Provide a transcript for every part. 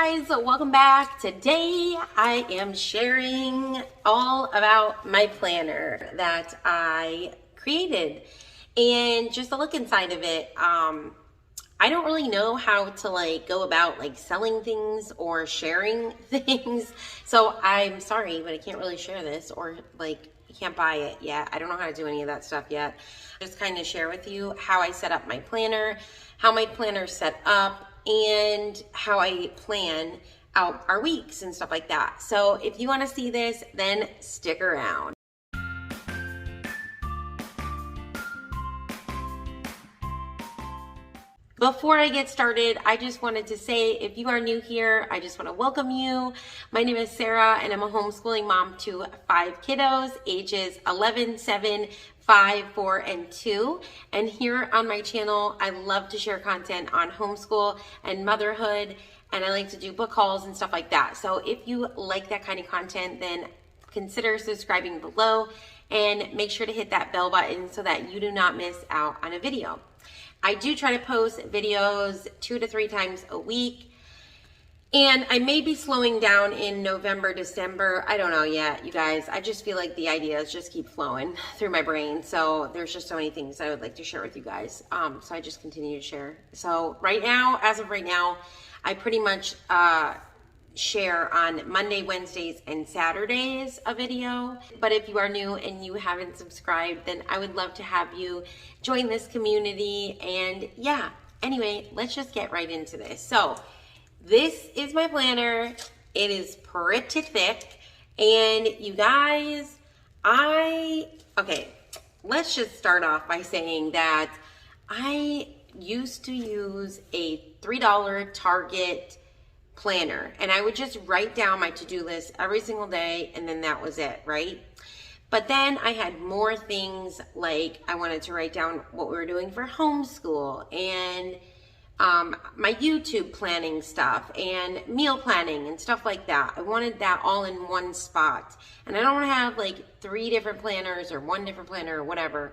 guys, welcome back. Today I am sharing all about my planner that I created and just a look inside of it. I don't really know how to go about selling things or sharing things, so I'm sorry, but I can't really share this, or you can't buy it yet. I don't know how to do any of that stuff yet. Just kind of share with you how I set up my planner, how my planner's set up, and how I plan out our weeks and stuff like that. So if you want to see this, then stick around. Before I get started, I just wanted to say, if you are new here, I just want to welcome you. My name is Sarah, and I'm a homeschooling mom to 5 kiddos, ages 11, 7, 5, 4, and 2. And here on my channel, I love to share content on homeschool and motherhood, and I like to do book hauls and stuff like that. So if you like that kind of content, then consider subscribing below and make sure to hit that bell button so that you do not miss out on a video. I do try to post videos 2 to 3 times a week, and I may be slowing down in November, December. I don't know yet, you guys. I just feel like the ideas just keep flowing through my brain. So there's just so many things I would like to share with you guys. So I just continue to share. So right now, as of right now, I pretty much share on Monday, Wednesdays, and Saturdays a video. But if you are new and you haven't subscribed, then I would love to have you join this community. And yeah, anyway, let's just get right into this. So this is my planner. It is pretty thick, and you guys, okay, let's just start off by saying that I used to use a $3 Target planner, and I would just write down my to-do list every single day, and then that was it, right? But then I had more things, like I wanted to write down what we were doing for homeschool, and my YouTube planning stuff, and meal planning and stuff like that. I wanted that all in one spot, and I don't want to have 3 different planners or 1 different planner or whatever.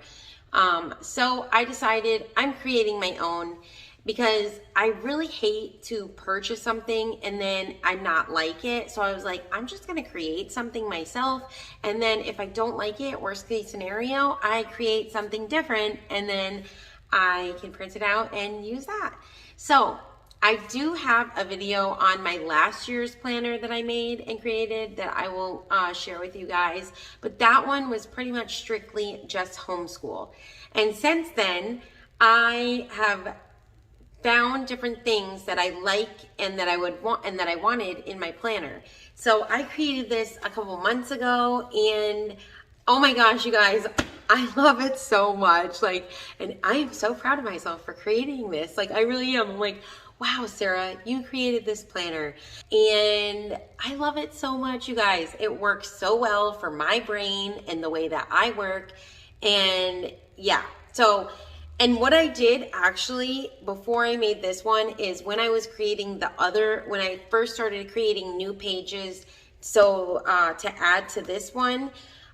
So I decided I'm creating my own, because I really hate to purchase something and then I not like it. So I was like, I'm just gonna create something myself, and then if I don't like it, worst case scenario, I create something different, and then I can print it out and use that. So I do have a video on my last year's planner that I made and created that I will share with you guys, but that one was pretty much strictly just homeschool. And since then, I have found different things that I like and that I would want and that I wanted in my planner. So I created this a couple months ago, and oh my gosh, you guys, I love it so much. And I am so proud of myself for creating this. I really am. I'm like, wow, Sarah, you created this planner, and I love it so much, you guys. It works so well for my brain and the way that I work. And yeah, and what I did actually before I made this one is when I was creating when I first started creating new pages, so to add to this one,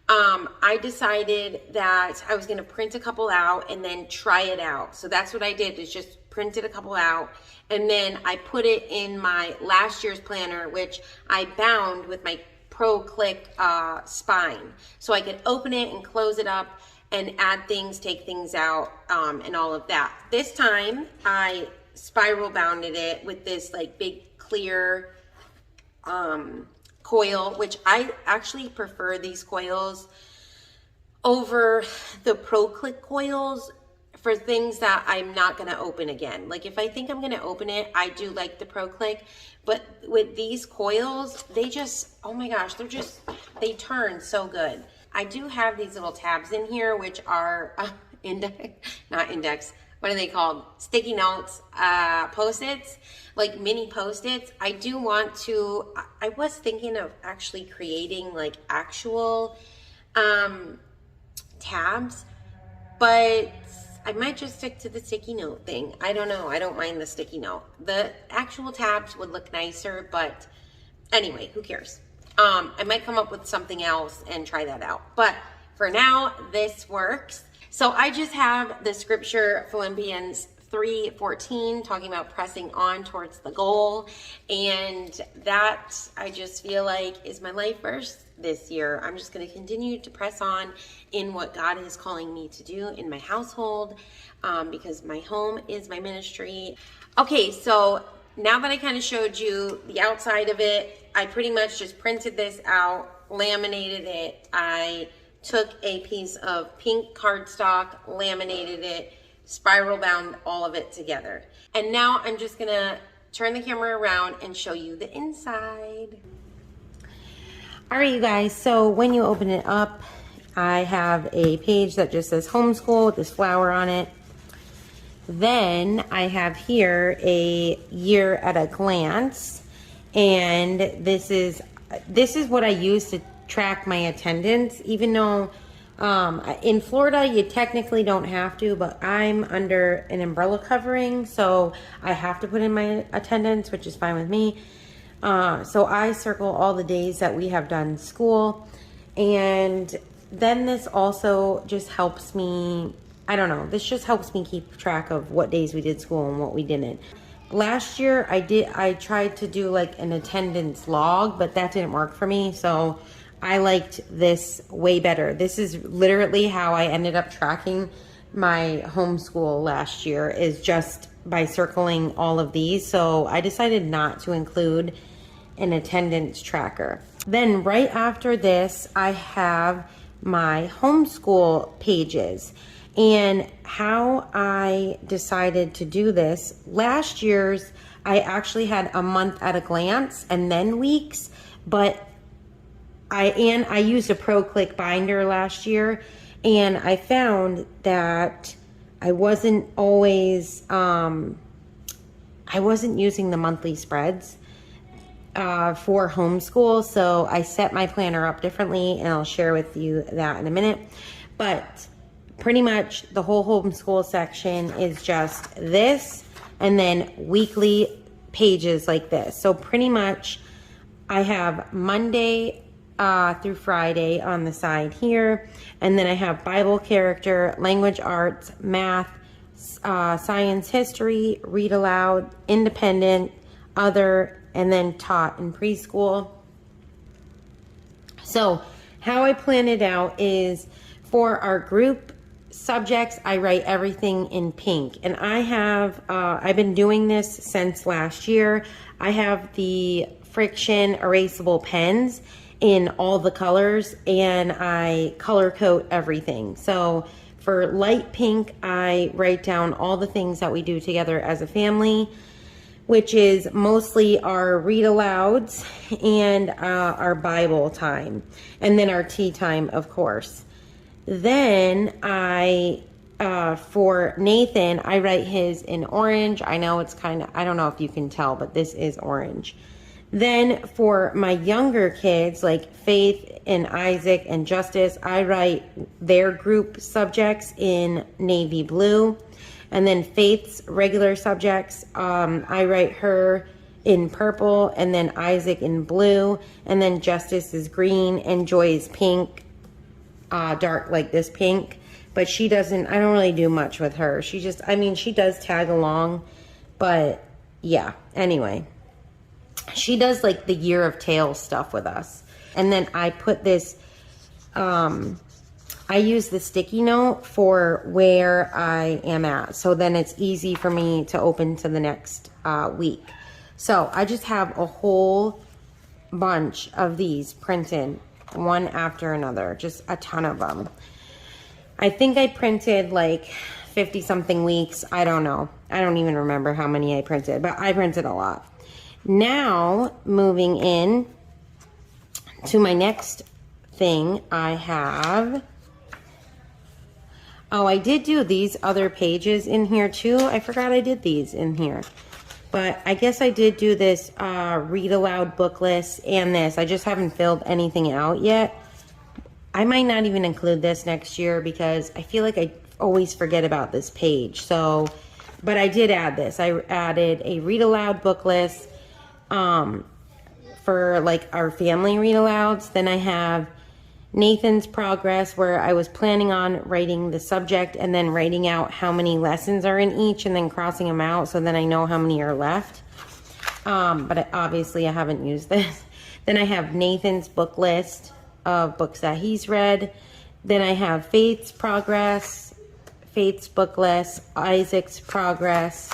I decided that I was going to print a couple out and then try it out. So that's what I did, is just printed a couple out, and then I put it in my last year's planner, which I bound with my Pro Click spine, so I could open it and close it up and add things, take things out, and all of that. This time I spiral bounded it with this big clear coil, which I actually prefer these coils over the Pro Click coils for things that I'm not gonna open again. If I think I'm gonna open it, I do like the Pro Click, but with these coils, they just, oh my gosh, they turn so good. I do have these little tabs in here, which are not index, what are they called? Sticky notes, Post-its, mini Post-its. I do want to, I was thinking of actually creating actual tabs, but I might just stick to the sticky note thing. I don't know, I don't mind the sticky note. The actual tabs would look nicer, but anyway, who cares? I might come up with something else and try that out. But for now, this works. So I just have the Scripture Philippians 3:14, talking about pressing on towards the goal. And that, I just feel like, is my life verse this year. I'm just going to continue to press on in what God is calling me to do in my household, because my home is my ministry. Okay, so now that I kind of showed you the outside of it, I pretty much just printed this out, laminated it. I took a piece of pink cardstock, laminated it, spiral bound all of it together. And now I'm just gonna turn the camera around and show you the inside. All right, you guys, so when you open it up, I have a page that just says homeschool with this flower on it. Then I have here a year at a glance, and this is what I use to track my attendance, even though in Florida you technically don't have to, but I'm under an umbrella covering, so I have to put in my attendance, which is fine with me. So I circle all the days that we have done school, and then this also just helps me, I don't know, this just helps me keep track of what days we did school and what we didn't. Last year I tried to do like an attendance log, but that didn't work for me, so I liked this way better. This is literally how I ended up tracking my homeschool last year, is just by circling all of these. So I decided not to include an attendance tracker. Then right after this, I have my homeschool pages. And how I decided to do this, last year's, I actually had a month at a glance and then weeks, but I used a Pro-Click binder last year, and I found that I wasn't always, I wasn't using the monthly spreads for homeschool, so I set my planner up differently, and I'll share with you that in a minute. But pretty much the whole homeschool section is just this, and then weekly pages like this. So pretty much I have Monday through Friday on the side here, and then I have Bible character, language arts, math, science, history, read aloud, independent, other, and then taught in preschool. So how I plan it out is, for our group subjects, I write everything in pink, and I have I've been doing this since last year. I have the friction erasable pens in all the colors, and I color code everything. So for light pink, I write down all the things that we do together as a family, which is mostly our read alouds and our Bible time, and then our tea time, of course. Then for Nathan, I write his in orange. I know it's kind of, I don't know if you can tell, but this is orange. Then for my younger kids, like Faith and Isaac and Justice, I write their group subjects in navy blue. And then Faith's regular subjects, I write her in purple, and then Isaac in blue, and then Justice is green, and Joy is pink, dark like this pink. But she doesn't, I don't really do much with her. She just, I mean, she does tag along, but yeah, anyway. She does like the Year of Tails stuff with us. And then I put this, I use the sticky note for where I am at. So then it's easy for me to open to the next week. So I just have a whole bunch of these printed one after another, just a ton of them. I think I printed like 50 something weeks. I don't know. I don't even remember how many I printed, but I printed a lot. Now, moving in to my next thing, I have, oh, I did do these other pages in here too. I forgot I did these in here. But I guess I did do this read aloud book list and this. I just haven't filled anything out yet. I might not even include this next year because I feel like I always forget about this page. So, but I did add this. I added a read aloud book list for like our family read alouds. Then I have Nathan's progress, where I was planning on writing the subject and then writing out how many lessons are in each and then crossing them out so then I know how many are left. But obviously I haven't used this. Then I have Nathan's book list of books that he's read. Then I have Faith's progress, Faith's book list, Isaac's progress,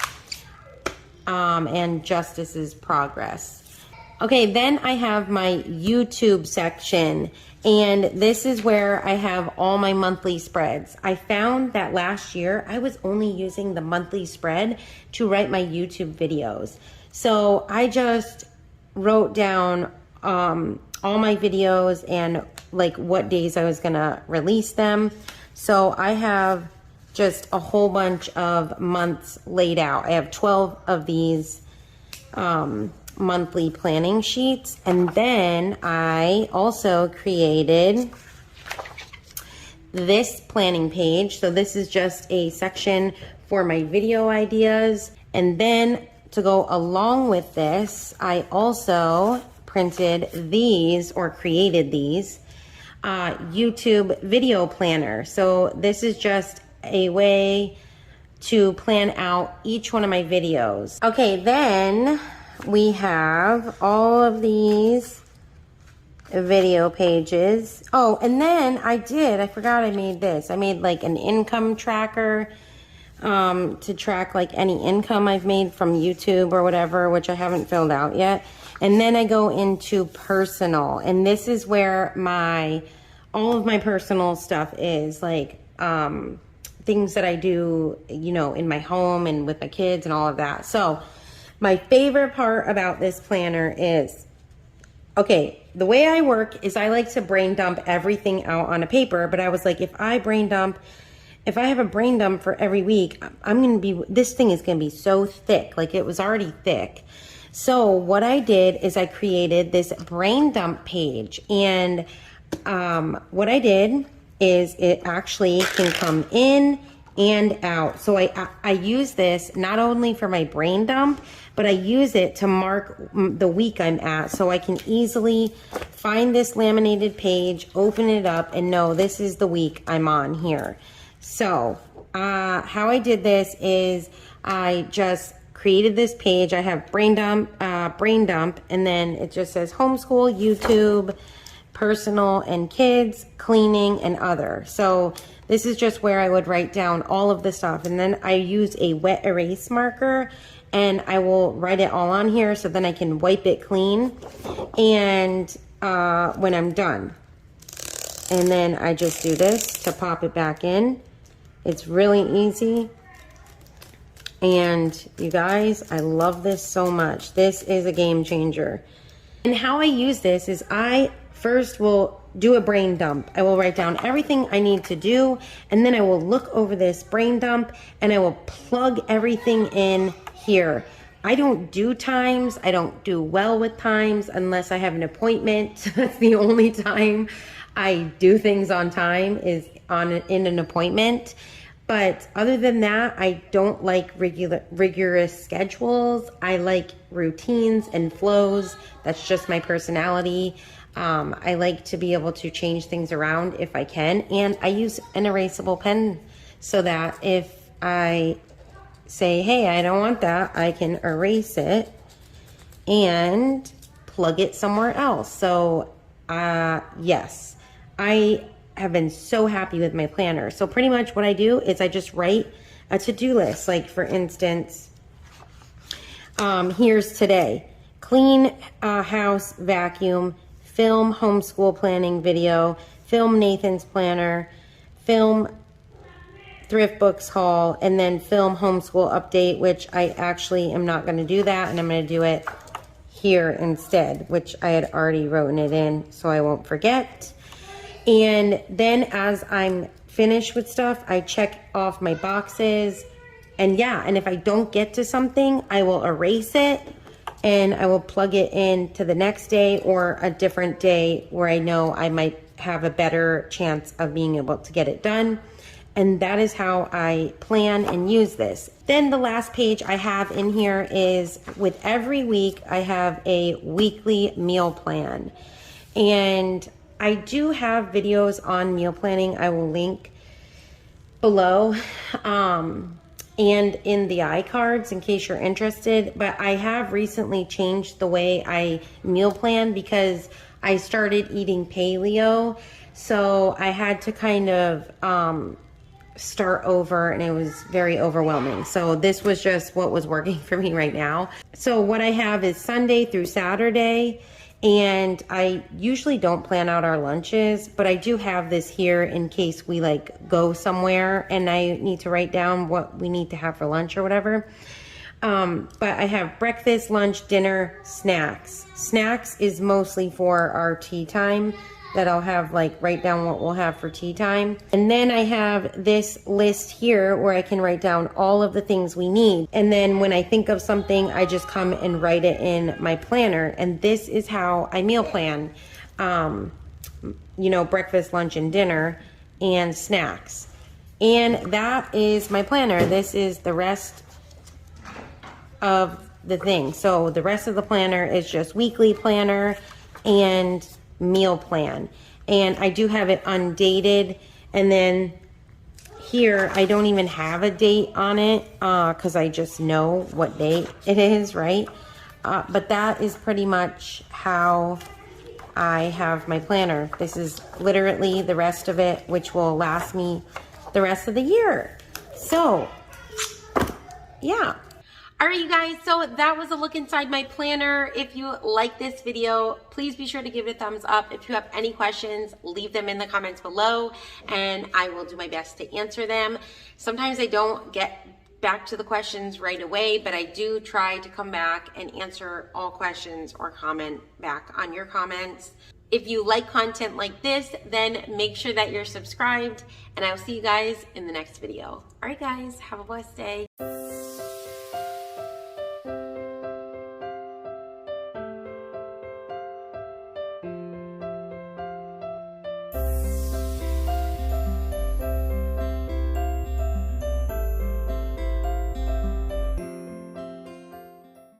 and Justice's progress. Okay, then I have my YouTube section, and this is where I have all my monthly spreads. I found that last year I was only using the monthly spread to write my YouTube videos. So I just wrote down all my videos and like what days I was gonna release them. So I have just a whole bunch of months laid out. I have 12 of these monthly planning sheets, and then I also created this planning page. So this is just a section for my video ideas, and then to go along with this, I also printed these or created these YouTube video planner. So this is just a way to plan out each one of my videos. Okay, then we have all of these video pages. Oh, and then I forgot I made this. I made like an income tracker to track like any income I've made from YouTube or whatever, which I haven't filled out yet. And then I go into personal, and this is where all of my personal stuff is, like things that I do, you know, in my home and with my kids and all of that. So my favorite part about this planner is, okay, the way I work is I like to brain dump everything out on a paper, but I was like, if I have a brain dump for every week, this thing is gonna be so thick. Like, it was already thick. So what I did is I created this brain dump page, and what I did is it actually can come in and out. So I use this not only for my brain dump, but I use it to mark the week I'm at, so I can easily find this laminated page, open it up, and know this is the week I'm on here. So how I did this is I just created this page. I have brain dump, and then it just says homeschool, YouTube, personal and kids, cleaning, and other. So this is just where I would write down all of the stuff, and then I use a wet erase marker and I will write it all on here so then I can wipe it clean and when I'm done. And then I just do this to pop it back in. It's really easy. And you guys, I love this so much. This is a game changer. And how I use this is I first will do a brain dump. I will write down everything I need to do, and then I will look over this brain dump and I will plug everything in here. I don't do times. I don't do well with times unless I have an appointment. That's the only time I do things on time, is in an appointment. But other than that, I don't like rigorous schedules. I like routines and flows. That's just my personality. I like to be able to change things around if I can. And I use an erasable pen so that if I say, hey, I don't want that, I can erase it and plug it somewhere else. So yes, I have been so happy with my planner. So pretty much what I do is I just write a to-do list. Like, for instance, here's today: clean house, vacuum, film homeschool planning video, film Nathan's planner, film thrift books haul, and then film homeschool update, which I actually am not going to do that, and I'm going to do it here instead, which I had already written it in so I won't forget. And then as I'm finished with stuff, I check off my boxes, and yeah, and if I don't get to something, I will erase it and I will plug it in to the next day or a different day where I know I might have a better chance of being able to get it done. And that is how I plan and use this. Then the last page I have in here is, with every week, I have a weekly meal plan. And I do have videos on meal planning. I will link below and in the iCards in case you're interested. But I have recently changed the way I meal plan because I started eating paleo. So I had to kind of start over, and it was very overwhelming. So this was just what was working for me right now. So what I have is Sunday through Saturday, and I usually don't plan out our lunches, but I do have this here in case we like go somewhere and I need to write down what we need to have for lunch or whatever. But I have breakfast, lunch, dinner, snacks. Snacks is mostly for our tea time, that I'll have like write down what we'll have for tea time. And then I have this list here where I can write down all of the things we need. And then when I think of something, I just come and write it in my planner. And this is how I meal plan, you know, breakfast, lunch, and dinner, and snacks. And that is my planner. This is the rest of the thing. So the rest of the planner is just weekly planner and meal plan, and I do have it undated. And then here I don't even have a date on it because I just know what date it is, right? But that is pretty much how I have my planner. This is literally the rest of it, which will last me the rest of the year. So yeah. All right, you guys, so that was a look inside my planner. If you like this video, please be sure to give it a thumbs up. If you have any questions, leave them in the comments below, and I will do my best to answer them. Sometimes I don't get back to the questions right away, but I do try to come back and answer all questions or comment back on your comments. If you like content like this, then make sure that you're subscribed, and I'll see you guys in the next video. All right, guys, have a blessed day.